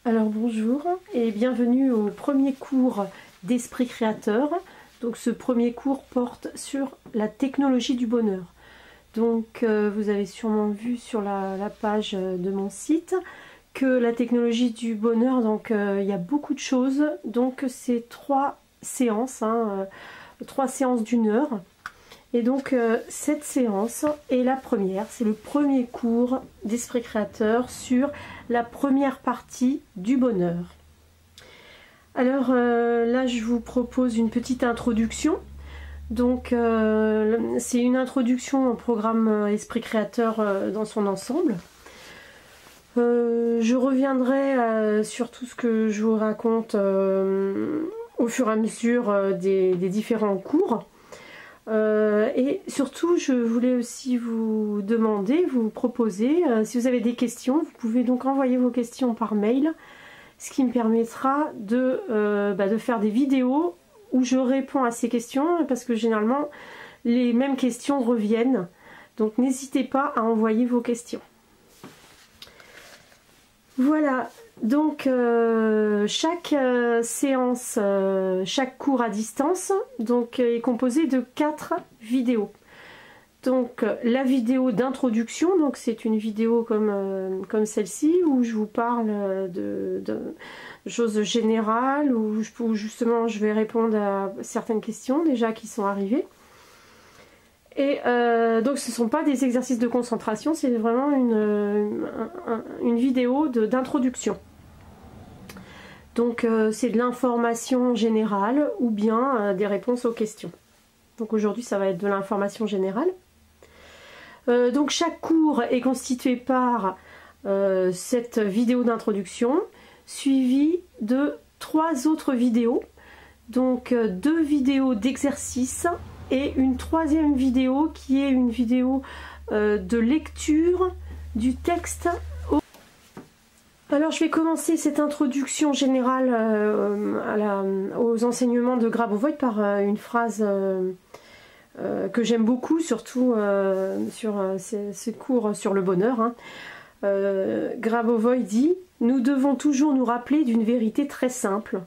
Alors bonjour et bienvenue au premier cours d'Esprit Créateur. Donc ce premier cours porte sur la technologie du bonheur. Donc vous avez sûrement vu sur la page de mon site que la technologie du bonheur, donc il y a beaucoup de choses. Donc c'est 3 séances, 3 séances d'1 heure. Et donc cette séance est la première, c'est le premier cours d'Esprit Créateur sur la première partie du bonheur. Alors là je vous propose une petite introduction. Donc c'est une introduction au programme Esprit Créateur dans son ensemble. Je reviendrai sur tout ce que je vous raconte au fur et à mesure des différents cours. Et surtout je voulais aussi vous demander, vous proposer, si vous avez des questions, vous pouvez donc envoyer vos questions par mail, ce qui me permettra de faire des vidéos où je réponds à ces questions, parce que généralement les mêmes questions reviennent, donc n'hésitez pas à envoyer vos questions. Voilà, donc chaque séance, chaque cours à distance donc, est composé de 4 vidéos. Donc la vidéo d'introduction, donc c'est une vidéo comme celle-ci où je vous parle de choses générales, où justement je vais répondre à certaines questions déjà qui sont arrivées. Et donc ce ne sont pas des exercices de concentration, c'est vraiment une vidéo d'introduction. Donc c'est de l'information générale ou bien des réponses aux questions. Donc aujourd'hui ça va être de l'information générale. Donc chaque cours est constitué par cette vidéo d'introduction, suivie de 3 autres vidéos. Donc 2 vidéos d'exercice et une 3e vidéo qui est une vidéo de lecture du texte. Alors je vais commencer cette introduction générale aux enseignements de Grabovoi par une phrase que j'aime beaucoup, surtout sur ces cours sur le bonheur. Grabovoi dit « Nous devons toujours nous rappeler d'une vérité très simple.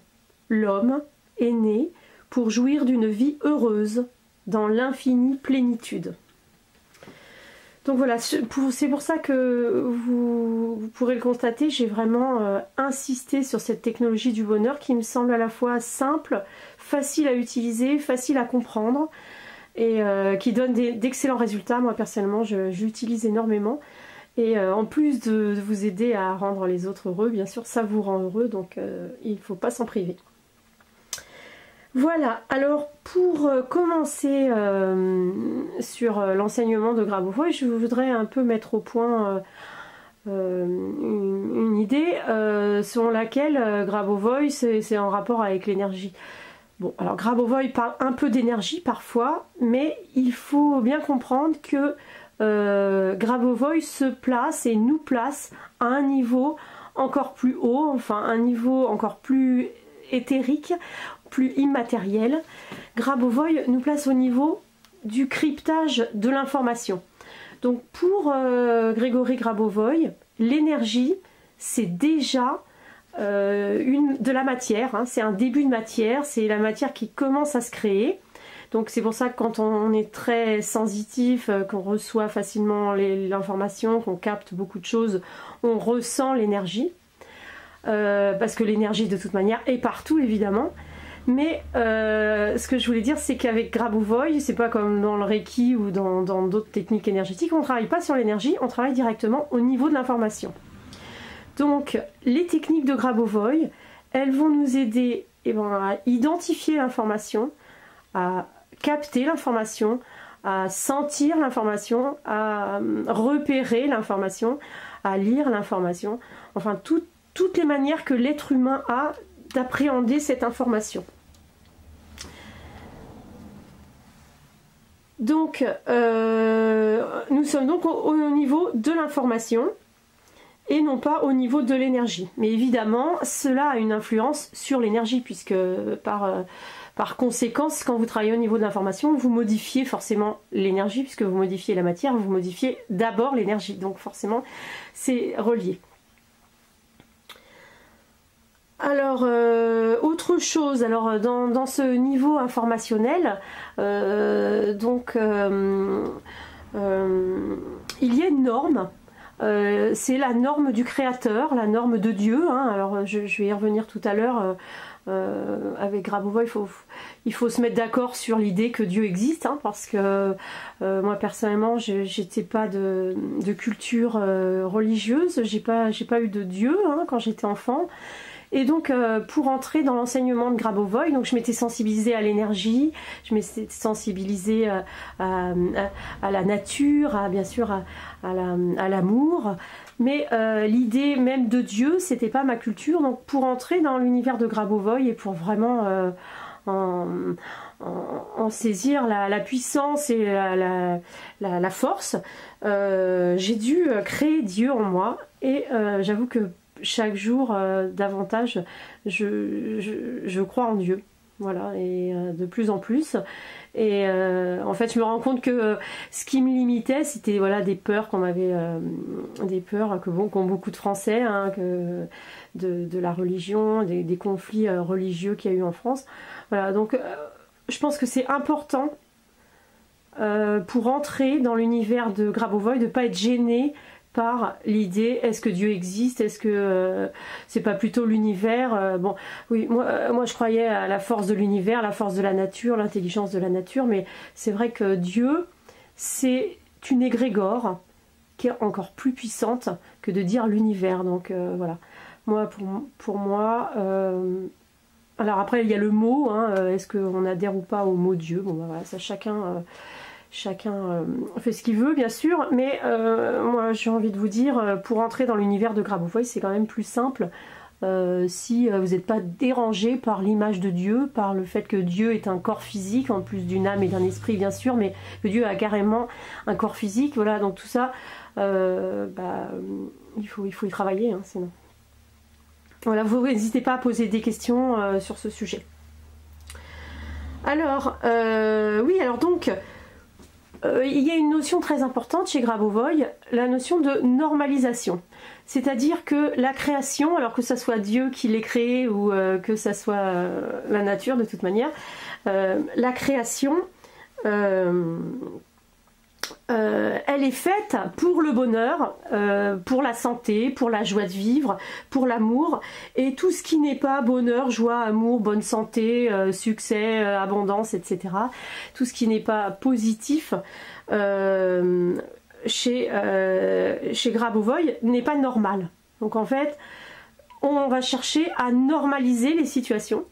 L'homme est né pour jouir d'une vie heureuse dans l'infinie plénitude. » Donc voilà, c'est pour ça que vous pourrez le constater, j'ai vraiment insisté sur cette technologie du bonheur qui me semble à la fois simple, facile à utiliser, facile à comprendre et qui donne d'excellents résultats. Moi personnellement, je l'utilise énormément. Et en plus de vous aider à rendre les autres heureux, bien sûr, ça vous rend heureux, donc il ne faut pas s'en priver. Voilà, alors pour commencer sur l'enseignement de Grabovoi, je voudrais un peu mettre au point une idée selon laquelle Grabovoi, c'est en rapport avec l'énergie. Bon, alors Grabovoi parle un peu d'énergie parfois, mais il faut bien comprendre que Grabovoi se place et nous place à un niveau encore plus haut, enfin un niveau encore plus éthérique, plus immatériel. Grabovoi nous place au niveau du cryptage de l'information. Donc pour Grégory Grabovoi, l'énergie c'est déjà de la matière, c'est un début de matière, c'est la matière qui commence à se créer. Donc c'est pour ça que quand on est très sensitif, qu'on reçoit facilement l'information, qu'on capte beaucoup de choses, on ressent l'énergie. Parce que l'énergie de toute manière est partout évidemment. Mais ce que je voulais dire, c'est qu'avec Grabovoi, c'est pas comme dans le Reiki ou dans d'autres techniques énergétiques, on ne travaille pas sur l'énergie, on travaille directement au niveau de l'information. Donc les techniques de Grabovoi, elles vont nous aider à identifier l'information, à capter l'information, à sentir l'information, à repérer l'information, à lire l'information, enfin toutes les manières que l'être humain a d'appréhender cette information. Donc nous sommes donc au niveau de l'information et non pas au niveau de l'énergie. Mais évidemment, cela a une influence sur l'énergie, puisque par conséquence, quand vous travaillez au niveau de l'information, vous modifiez forcément l'énergie, puisque vous modifiez la matière, vous modifiez d'abord l'énergie. Donc forcément, c'est relié. Alors, autre chose, alors dans ce niveau informationnel, il y a une norme. C'est la norme du créateur, la norme de Dieu, hein. Alors je vais y revenir tout à l'heure. Avec Grabovoi, il faut se mettre d'accord sur l'idée que Dieu existe, hein, parce que moi personnellement j'étais pas de culture religieuse, j'ai pas eu de Dieu, hein, quand j'étais enfant. Et donc, pour entrer dans l'enseignement de Grabovoi, donc je m'étais sensibilisée à l'énergie, je m'étais sensibilisée à la nature, bien sûr à l'amour, mais l'idée même de Dieu, c'était pas ma culture. Donc, pour entrer dans l'univers de Grabovoi et pour vraiment en saisir la puissance et la force, j'ai dû créer Dieu en moi. Et j'avoue que chaque jour davantage je crois en Dieu, voilà, et de plus en plus. Et en fait je me rends compte que ce qui me limitait, c'était voilà, des peurs qu'on avait, des peurs qu'ont beaucoup de Français, hein, de la religion, des conflits religieux qu'il y a eu en France, voilà. Donc je pense que c'est important pour entrer dans l'univers de Grabovoi de ne pas être gêné par l'idée, est-ce que Dieu existe, est-ce que c'est pas plutôt l'univers, bon, oui, moi je croyais à la force de l'univers, la force de la nature, l'intelligence de la nature, mais c'est vrai que Dieu, c'est une égrégore qui est encore plus puissante que de dire l'univers. Donc voilà, moi pour moi, alors après il y a le mot, hein, est-ce qu'on adhère ou pas au mot Dieu, bon ben, voilà, ça chacun fait ce qu'il veut, bien sûr, mais moi j'ai envie de vous dire, pour entrer dans l'univers de Grabovoi, c'est quand même plus simple si vous n'êtes pas dérangé par l'image de Dieu, par le fait que Dieu est un corps physique, en plus d'une âme et d'un esprit, bien sûr, mais que Dieu a carrément un corps physique, voilà, donc tout ça, il faut y travailler, hein, sinon. Voilà, vous n'hésitez pas à poser des questions sur ce sujet. Alors, oui, alors donc, il y a une notion très importante chez Grabovoi, la notion de normalisation. C'est-à-dire que la création, alors que ça soit Dieu qui l'ait créée ou que ça soit la nature de toute manière, la création, elle est faite pour le bonheur, pour la santé, pour la joie de vivre, pour l'amour, et tout ce qui n'est pas bonheur, joie, amour, bonne santé, succès, abondance, etc. Tout ce qui n'est pas positif chez Grabovoi n'est pas normal. Donc en fait, on va chercher à normaliser les situations.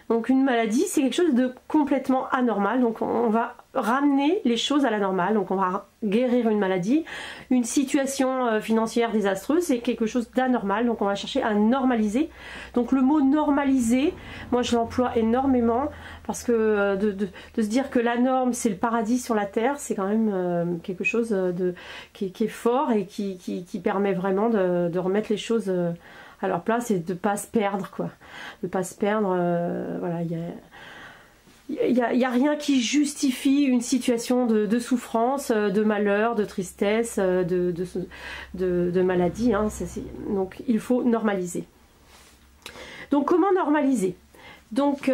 Donc une maladie, c'est quelque chose de complètement anormal. Donc on va ramener les choses à la normale. Donc on va guérir une maladie. Une situation financière désastreuse, c'est quelque chose d'anormal. Donc on va chercher à normaliser. Donc le mot normaliser, moi je l'emploie énormément parce que de se dire que la norme c'est le paradis sur la terre, c'est quand même quelque chose qui est fort et qui permet vraiment de remettre les choses à leur place et de ne pas se perdre, quoi. De ne pas se perdre, voilà, il y a rien qui justifie une situation de souffrance, de malheur, de tristesse, de maladie, hein. Donc il faut normaliser. Donc comment normaliser ? Donc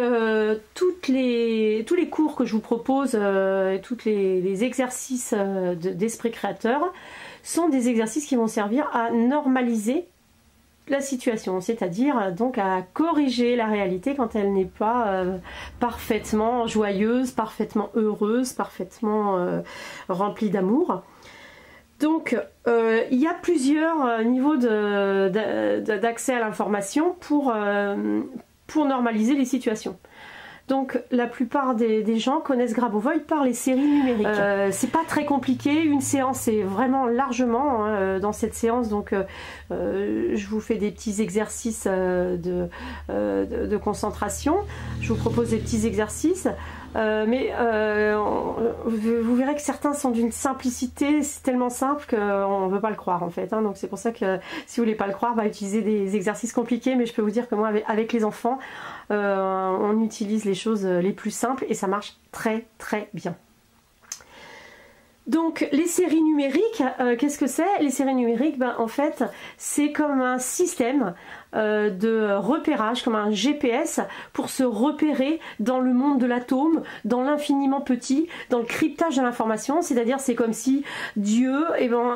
tous les cours que je vous propose, tous les exercices d'esprit créateur sont des exercices qui vont servir à normaliser la situation, c'est-à-dire donc à corriger la réalité quand elle n'est pas parfaitement joyeuse, parfaitement heureuse, parfaitement remplie d'amour. Donc il y a plusieurs niveaux d'accès à l'information pour normaliser les situations. Donc la plupart des gens connaissent Grabovoi par les séries numériques. C'est pas très compliqué, une séance est vraiment largement dans cette séance, donc je vous fais des petits exercices de concentration, je vous propose des petits exercices, mais vous verrez que certains sont d'une simplicité, c'est tellement simple qu'on ne veut pas le croire en fait, hein. Donc c'est pour ça que si vous voulez pas le croire, utilisez des exercices compliqués, mais je peux vous dire que moi avec les enfants, on utilise les choses les plus simples et ça marche très très bien. Donc les séries numériques, qu'est-ce que c'est ? Les séries numériques, en fait, c'est comme un système de repérage, comme un GPS, pour se repérer dans le monde de l'atome, dans l'infiniment petit, dans le cryptage de l'information. C'est-à-dire, c'est comme si Dieu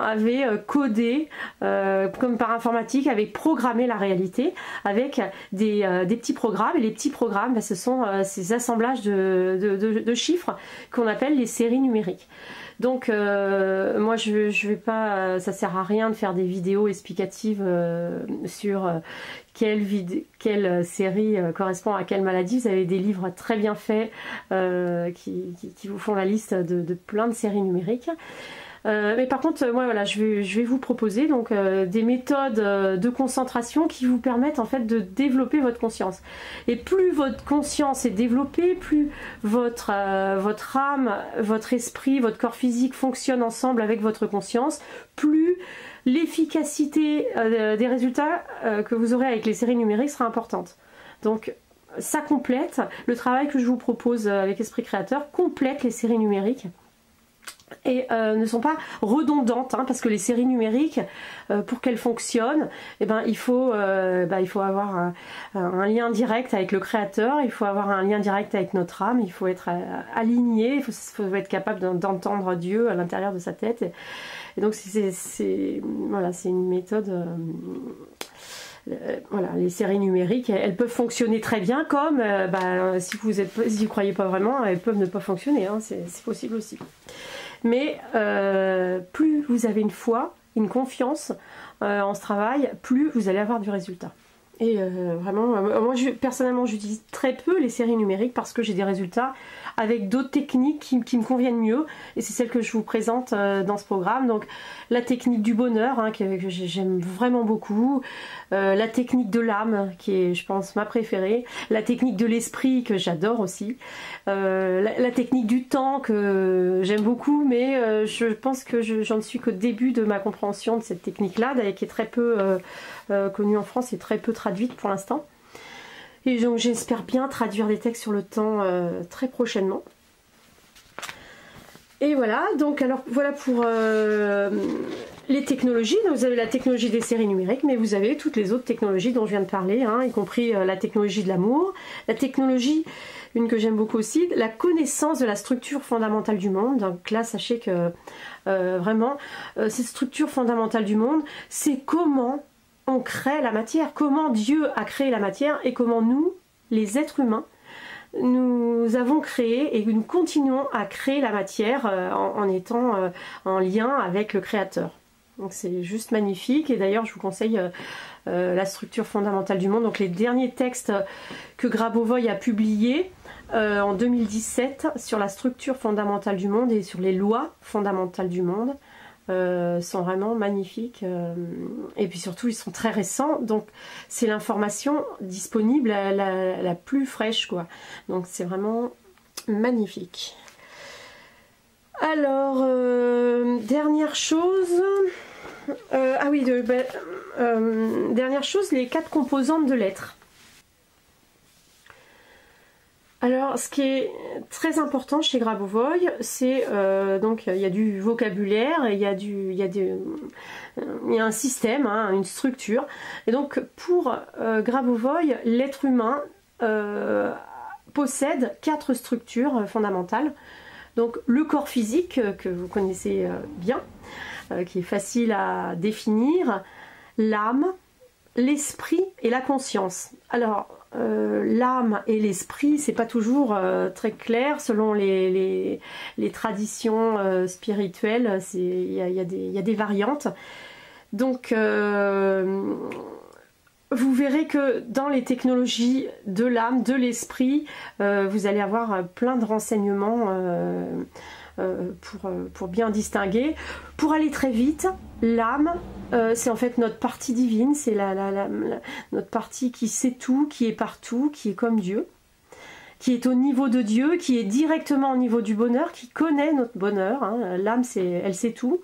avait codé, comme par informatique, avait programmé la réalité avec des petits programmes. Et les petits programmes, ce sont ces assemblages de chiffres qu'on appelle les séries numériques. Donc moi je vais pas, ça sert à rien de faire des vidéos explicatives sur quelle série correspond à quelle maladie. Vous avez des livres très bien faits qui vous font la liste de plein de séries numériques. Mais par contre, moi voilà, je vais vous proposer donc des méthodes de concentration qui vous permettent en fait de développer votre conscience. Et plus votre conscience est développée, plus votre âme, votre esprit, votre corps physique fonctionnent ensemble avec votre conscience, plus l'efficacité des résultats que vous aurez avec les séries numériques sera importante. Donc ça complète, le travail que je vous propose avec Esprit Créateur complète les séries numériques. Et ne sont pas redondantes, hein, parce que les séries numériques, pour qu'elles fonctionnent, il faut avoir un lien direct avec le créateur, il faut avoir un lien direct avec notre âme, il faut être aligné, il faut être capable d'entendre Dieu à l'intérieur de sa tête. Et donc c'est une méthode. Voilà, les séries numériques, elles peuvent fonctionner très bien, comme si vous n'y croyez pas vraiment, elles peuvent ne pas fonctionner, hein, c'est possible aussi. Mais plus vous avez une foi, une confiance en ce travail, plus vous allez avoir du résultat. Et vraiment, moi personnellement j'utilise très peu les séries numériques parce que j'ai des résultats avec d'autres techniques qui me conviennent mieux, et c'est celle que je vous présente dans ce programme. Donc la technique du bonheur, hein, que j'aime vraiment beaucoup, la technique de l'âme qui est, je pense, ma préférée, la technique de l'esprit que j'adore aussi, la technique du temps que j'aime beaucoup, mais je pense que j'en suis qu'au début de ma compréhension de cette technique-là, qui est très peu connue en France et très peu traduite pour l'instant. Et donc j'espère bien traduire les textes sur le temps très prochainement. Et voilà, donc alors voilà pour les technologies. Donc, vous avez la technologie des séries numériques, mais vous avez toutes les autres technologies dont je viens de parler, hein, y compris la technologie de l'amour, la technologie, une que j'aime beaucoup aussi, la connaissance de la structure fondamentale du monde. Donc là, sachez que vraiment, cette structure fondamentale du monde, c'est comment on crée la matière, comment Dieu a créé la matière et comment nous, les êtres humains, nous avons créé et nous continuons à créer la matière en étant en lien avec le Créateur. Donc c'est juste magnifique, et d'ailleurs je vous conseille la structure fondamentale du monde, donc les derniers textes que Grabovoi a publiés en 2017 sur la structure fondamentale du monde et sur les lois fondamentales du monde. Sont vraiment magnifiques, et puis surtout ils sont très récents, donc c'est l'information disponible la plus fraîche, quoi. Donc c'est vraiment magnifique. Alors dernière chose, dernière chose, les 4 composantes de l'être. Alors, ce qui est très important chez Grabovoi, c'est donc il y a du vocabulaire, et il y a un système, hein, une structure. Et donc, pour Grabovoi, l'être humain possède 4 structures fondamentales. Donc, le corps physique que vous connaissez bien, qui est facile à définir, l'âme, l'esprit et la conscience. Alors, l'âme et l'esprit, c'est pas toujours très clair selon les traditions spirituelles. Il y a des variantes. Donc vous verrez que dans les technologies de l'âme, de l'esprit, vous allez avoir plein de renseignements pour bien distinguer. Pour aller très vite, l'âme, c'est en fait notre partie divine, c'est notre partie qui sait tout, qui est partout, qui est comme Dieu, qui est au niveau de Dieu, qui est directement au niveau du bonheur, qui connaît notre bonheur, hein. L'âme, elle sait tout.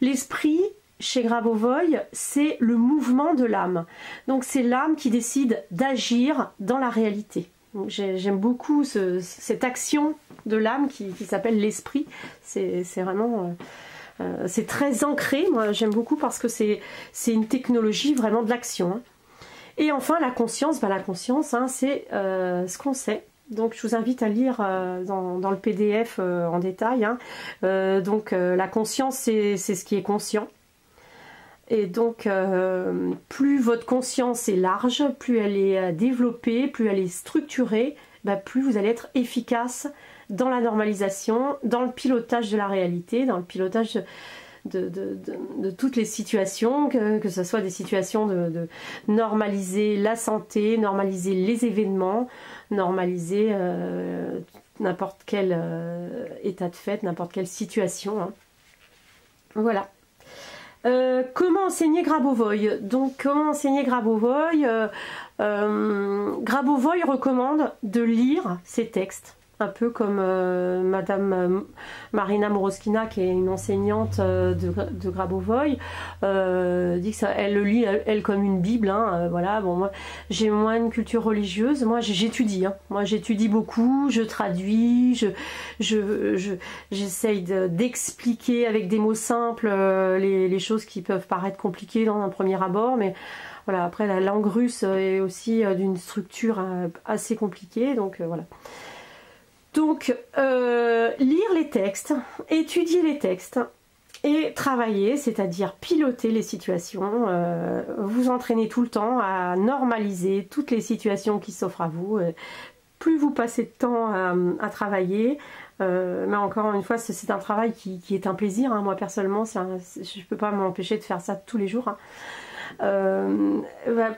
L'esprit, chez Grabovoi, c'est le mouvement de l'âme. Donc c'est l'âme qui décide d'agir dans la réalité. J'aime beaucoup cette action de l'âme qui s'appelle l'esprit. C'est vraiment... c'est très ancré, moi j'aime beaucoup parce que c'est une technologie vraiment de l'action, hein. Et enfin, la conscience, la conscience, hein, c'est ce qu'on sait. Donc je vous invite à lire dans le PDF en détail. Hein. Donc la conscience, c'est ce qui est conscient. Et donc plus votre conscience est large, plus elle est développée, plus elle est structurée, plus vous allez être efficace dans la normalisation, dans le pilotage de la réalité, dans le pilotage de toutes les situations, que ce soit des situations de normaliser la santé, normaliser les événements, normaliser n'importe quel état de fait, n'importe quelle situation. Hein. Voilà. Comment enseigner Grabovoi? Donc, comment enseigner Grabovoi? Grabovoi recommande de lire ses textes. Un peu comme Madame Marina Moroskina, qui est une enseignante de Grabovoi, dit que elle le lit elle comme une Bible. Hein, voilà. Bon, moi, j'ai moins une culture religieuse. Moi, j'étudie. Hein. Moi, j'étudie beaucoup. Je traduis. J'essaye d'expliquer avec des mots simples les choses qui peuvent paraître compliquées dans un premier abord, mais voilà. Après, la langue russe est aussi d'une structure assez compliquée, donc voilà. Donc, lire les textes, étudier les textes et travailler, c'est-à-dire piloter les situations, vous entraîner tout le temps à normaliser toutes les situations qui s'offrent à vous. Plus vous passez de temps à travailler, mais encore une fois, c'est un travail qui est un plaisir. Hein. Moi, personnellement, je ne peux pas m'empêcher de faire ça tous les jours. Hein.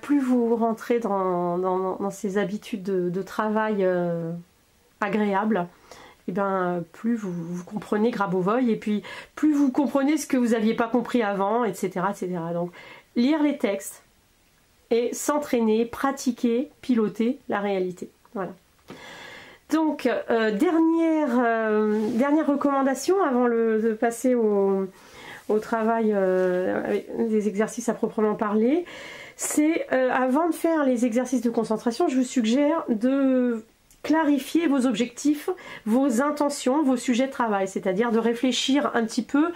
Plus vous rentrez dans ces habitudes de travail agréable, et plus vous comprenez Grabovoi, et puis plus vous comprenez ce que vous n'aviez pas compris avant, etc., etc. Donc lire les textes et s'entraîner, pratiquer, piloter la réalité. Voilà. Donc dernière recommandation avant de passer au travail des exercices à proprement parler, c'est avant de faire les exercices de concentration, je vous suggère de clarifier vos objectifs, vos intentions, vos sujets de travail, c'est-à-dire de réfléchir un petit peu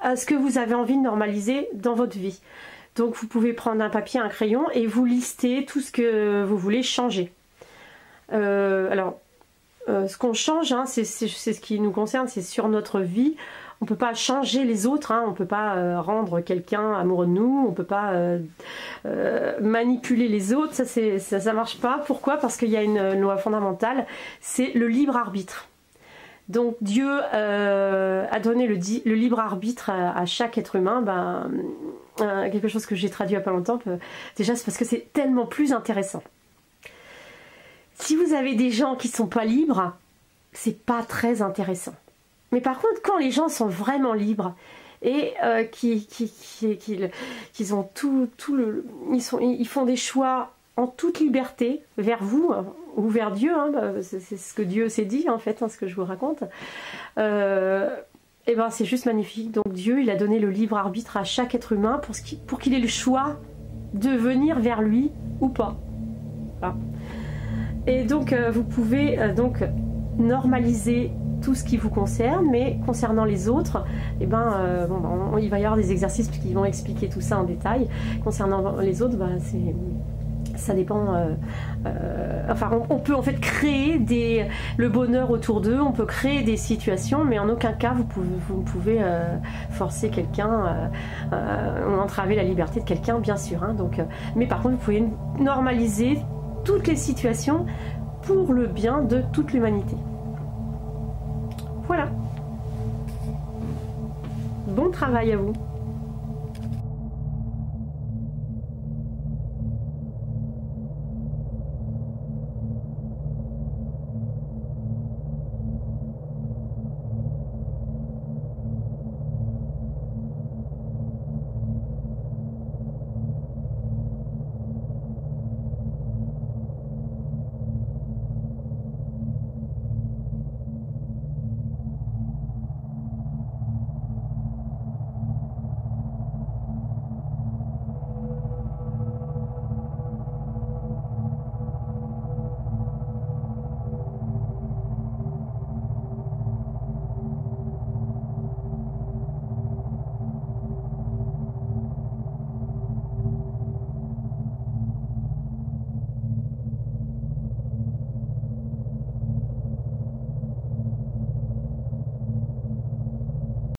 à ce que vous avez envie de normaliser dans votre vie. Donc vous pouvez prendre un papier, un crayon et vous lister tout ce que vous voulez changer. Ce qu'on change, hein, c'est ce qui nous concerne, c'est sur notre vie. On ne peut pas changer les autres, hein, on ne peut pas rendre quelqu'un amoureux de nous, on ne peut pas manipuler les autres, ça ne marche pas. Pourquoi? Parce qu'il y a une loi fondamentale, c'est le libre arbitre. Donc Dieu a donné le libre arbitre à chaque être humain. Quelque chose que j'ai traduit il n'y a pas longtemps, déjà c'est parce que c'est tellement plus intéressant. Si vous avez des gens qui ne sont pas libres, c'est pas très intéressant. Mais par contre, quand les gens sont vraiment libres et qu'ils ont ils font des choix en toute liberté vers vous ou vers Dieu, hein, c'est ce que Dieu s'est dit en fait, hein, ce que je vous raconte. C'est juste magnifique. Donc Dieu, il a donné le libre arbitre à chaque être humain pour qu'il ait le choix de venir vers lui ou pas. Voilà. Et donc vous pouvez normaliser tout ce qui vous concerne, mais concernant les autres, il va y avoir des exercices qui vont expliquer tout ça en détail. Concernant les autres, ça dépend. On peut en fait créer le bonheur autour d'eux, on peut créer des situations, mais en aucun cas vous ne pouvez forcer quelqu'un ou entraver la liberté de quelqu'un, bien sûr. Hein, mais par contre, vous pouvez normaliser toutes les situations pour le bien de toute l'humanité. Voilà. Bon travail à vous.